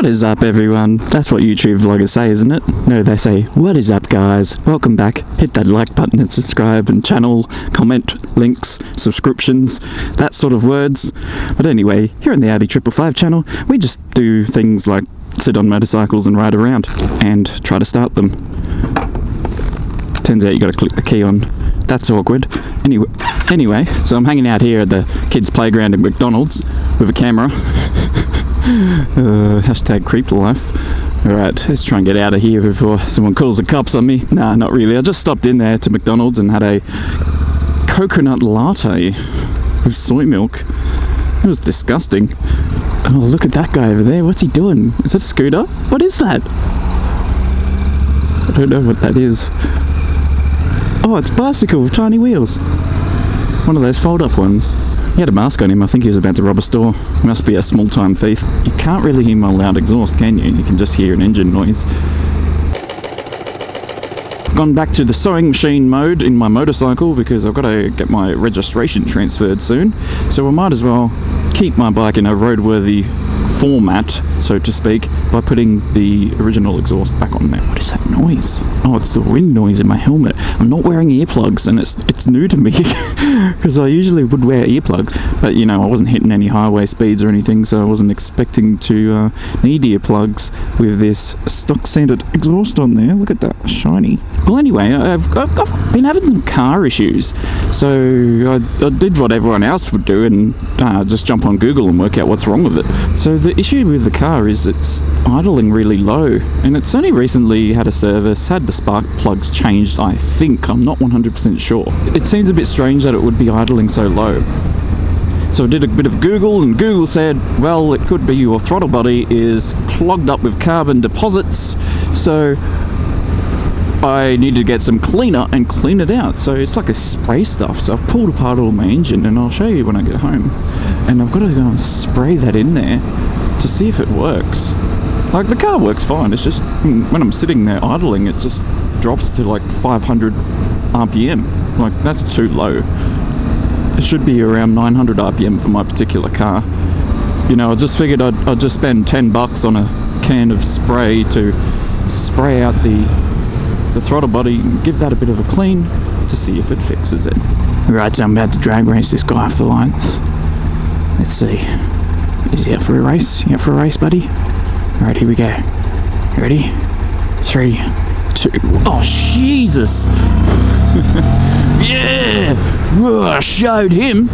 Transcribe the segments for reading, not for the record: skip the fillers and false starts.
What is up, everyone? That's what YouTube vloggers say, isn't it? No, they say, what is up, guys? Welcome back. Hit that like button and subscribe and channel, comment, links, subscriptions, that sort of words. But anyway, here in the Audi 555 channel, we just do things like sit on motorcycles and ride around and try to start them. Turns out you got to click the key on. That's awkward. Anyway, so I'm hanging out here at the kids' playground at McDonald's with a camera. Hashtag creep life. Alright, let's try and get out of here before someone calls the cops on me. Nah, not really. I just stopped in there to McDonald's and had a coconut latte with soy milk. It was disgusting. Oh, look at that guy over there. What's he doing? Is that a scooter? What is that? I don't know what that is. Oh, it's a bicycle with tiny wheels. One of those fold-up ones. He had a mask on him. I think he was about to rob a store. He must be a small-time thief. You can't really hear my loud exhaust, can you? You can just hear an engine noise. I've gone back to the sewing machine mode in my motorcycle because I've got to get my registration transferred soon. So I might as well keep my bike in a roadworthy format, so to speak, by putting the original exhaust back on there. What is that noise? Oh, it's the wind noise in my helmet. I'm not wearing earplugs, and it's new to me because I usually would wear earplugs, but you know, I wasn't hitting any highway speeds or anything, so I wasn't expecting to need earplugs with this stock standard exhaust on there. Look at that, shiny. Well, anyway, I've been having some car issues, so I did what everyone else would do and just jump on Google and work out what's wrong with it. So the issue with the car is it's idling really low, and it's only recently had a service, had the spark plugs changed, I think. I'm not 100% sure. It seems a bit strange that it would be idling so low. So I did a bit of Google, and Google said, well, it could be your throttle body is clogged up with carbon deposits, so I need to get some cleaner and clean it out. So it's like a spray stuff. So I've pulled apart all my engine, and I'll show you when I get home. And I've got to go and spray that in there to see if it works. Like, the car works fine. It's just when I'm sitting there idling, it just drops to like 500 RPM. Like, that's too low. It should be around 900 RPM for my particular car. You know, I just figured I'd just spend $10 on a can of spray to spray out the throttle body and give that a bit of a clean to see if it fixes it. Right, so I'm about to drag race this guy off the lines. Let's see. Is he out for a race? You out for a race, buddy? Alright, here we go. Ready? 3, 2... Oh, Jesus! Yeah! I showed him!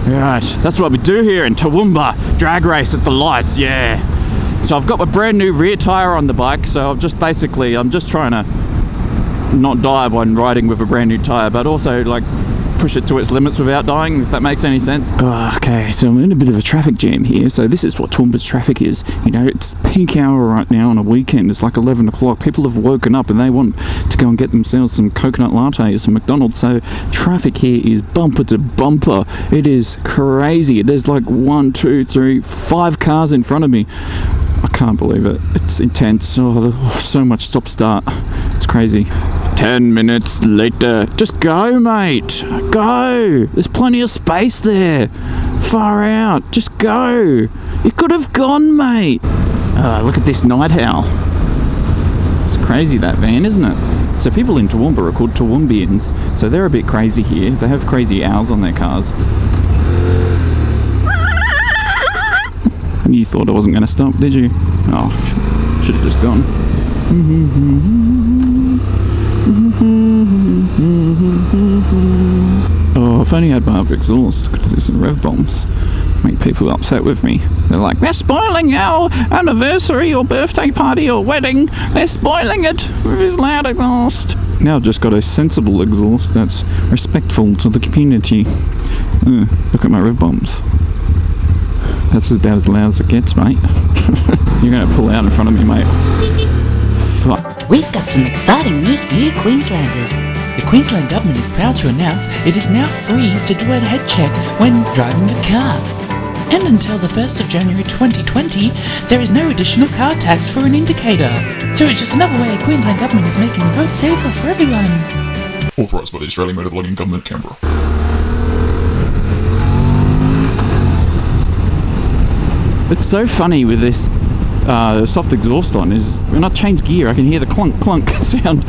Alright, that's what we do here in Toowoomba. Drag race at the lights, yeah! So I've got my brand new rear tyre on the bike, so I'm just trying to not die when riding with a brand new tyre, but also like push it to its limits without dying, if that makes any sense. Okay, so I'm in a bit of a traffic jam here. So this is what Toowoomba's traffic is. You know, it's peak hour right now on a weekend. It's like 11 o'clock. People have woken up and they want to go and get themselves some coconut lattes from McDonald's. So traffic here is bumper to bumper. It is crazy. There's like 1, 2, 3, 5 cars in front of me. I can't believe it. It's intense. Oh, so much stop-start. It's crazy. 10 minutes later. Just go, mate. Go. There's plenty of space there. Far out. Just go. You could have gone, mate. Look at this night owl. It's crazy, that van, isn't it? So people in Toowoomba are called Toowoombians. So they're a bit crazy here. They have crazy owls on their cars. You thought I wasn't going to stop, did you? Oh, should have just gone. Oh, if only I had my other exhaust. Could do some rev bombs. Make people upset with me. They're like, they're spoiling our anniversary or birthday party or wedding. They're spoiling it with his loud exhaust. Now I've just got a sensible exhaust that's respectful to the community. Look at my rev bombs. That's about as loud as it gets, mate. You're going to pull out in front of me, mate. Fuck. We've got some exciting news for you Queenslanders. The Queensland Government is proud to announce it is now free to do a head check when driving a car. And until the 1st of January 2020, there is no additional car tax for an indicator. So it's just another way the Queensland Government is making the road safer for everyone. Authorised by the Australian Motovlogging Government, Canberra. It's so funny with this soft exhaust on is when I change gear, I can hear the clunk clunk sound.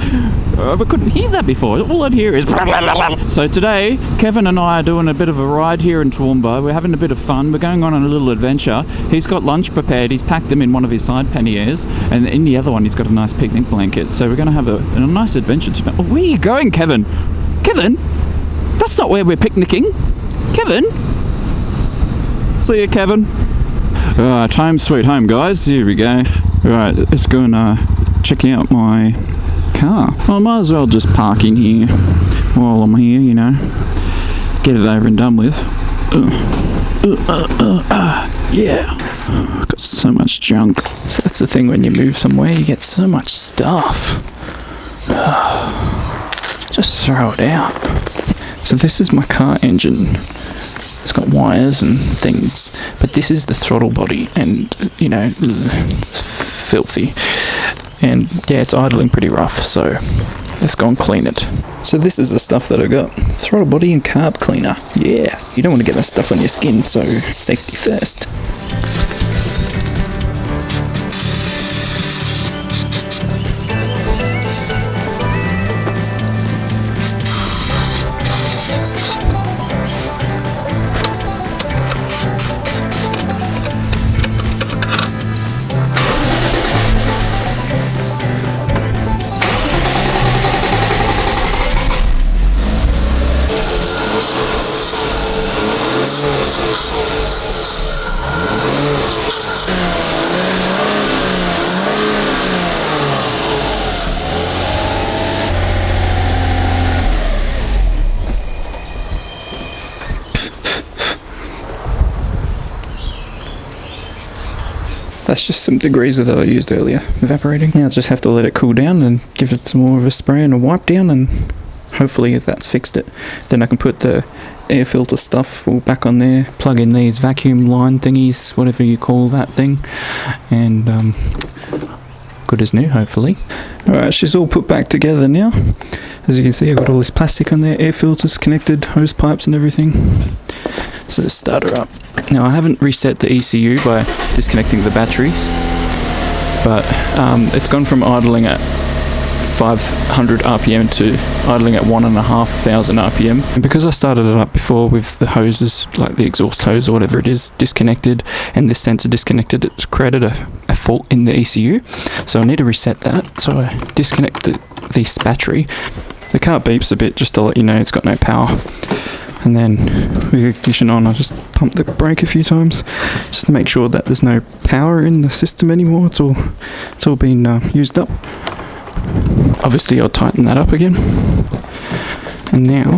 I couldn't hear that before. All I'd hear is. So today, Kevin and I are doing a bit of a ride here in Toowoomba. We're having a bit of fun. We're going on a little adventure. He's got lunch prepared. He's packed them in one of his side panniers, and in the other one, he's got a nice picnic blanket. So we're going to have a nice adventure today. Oh, where are you going, Kevin? Kevin? That's not where we're picnicking. Kevin? See you, Kevin. Alright, home sweet home, guys. Here we go. Alright, let's go and check out my car. Well, I might as well just park in here while I'm here, you know. Get it over and done with. Yeah. I've got so much junk. So that's the thing, when you move somewhere, you get so much stuff. Just throw it out. So this is my car engine. It's got wires and things, but this is the throttle body, and you know, it's filthy. And yeah, it's idling pretty rough, so let's go and clean it. So this is the stuff that I got. Throttle body and carb cleaner. Yeah, you don't want to get that stuff on your skin, so safety first. That's just some degreaser that I used earlier, evaporating. Now I just have to let it cool down and give it some more of a spray and a wipe down, and hopefully that's fixed it. Then I can put the air filter stuff all back on there, plug in these vacuum line thingies, whatever you call that thing, and good as new, hopefully. Alright, she's all put back together now. As you can see, I've got all this plastic on there, air filters connected, hose pipes and everything. So let's start her up. Now I haven't reset the ECU by disconnecting the batteries, but it's gone from idling at 500 RPM to idling at 1,500 RPM. And because I started it up before with the hoses, like the exhaust hose or whatever it is, disconnected, and this sensor disconnected, it's created a fault in the ECU. So I need to reset that. So I disconnect this battery. The car beeps a bit just to let you know it's got no power. And then with the ignition on, I just pump the brake a few times just to make sure that there's no power in the system anymore. It's all been used up. Obviously I'll tighten that up again. And now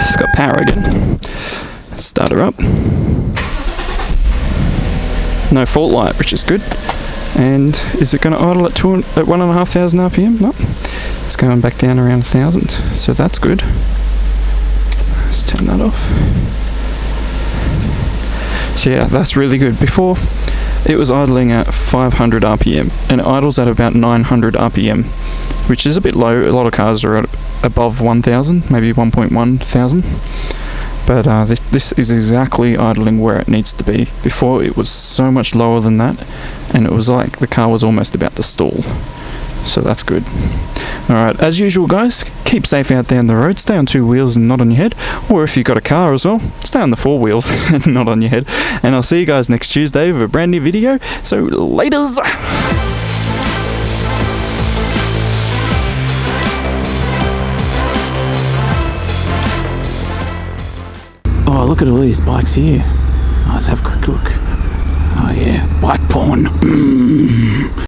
it's got power again. Let's start her up. No fault light, which is good. And is it going to idle at 1,500 RPM? No. It's going back down around 1,000, so that's good. Let's turn that off. So yeah, that's really good. Before, it was idling at 500 RPM, and it idles at about 900 RPM, which is a bit low. A lot of cars are at above 1,000, maybe 1.1 thousand. But this is exactly idling where it needs to be. Before, it was so much lower than that, and it was like the car was almost about to stall. So that's good. Alright, as usual guys, keep safe out there on the road. Stay on two wheels and not on your head. Or if you've got a car as well, stay on the four wheels and not on your head. And I'll see you guys next Tuesday with a brand new video. So laters! Oh, look at all these bikes here. Let's have a quick look. Oh yeah, bike porn.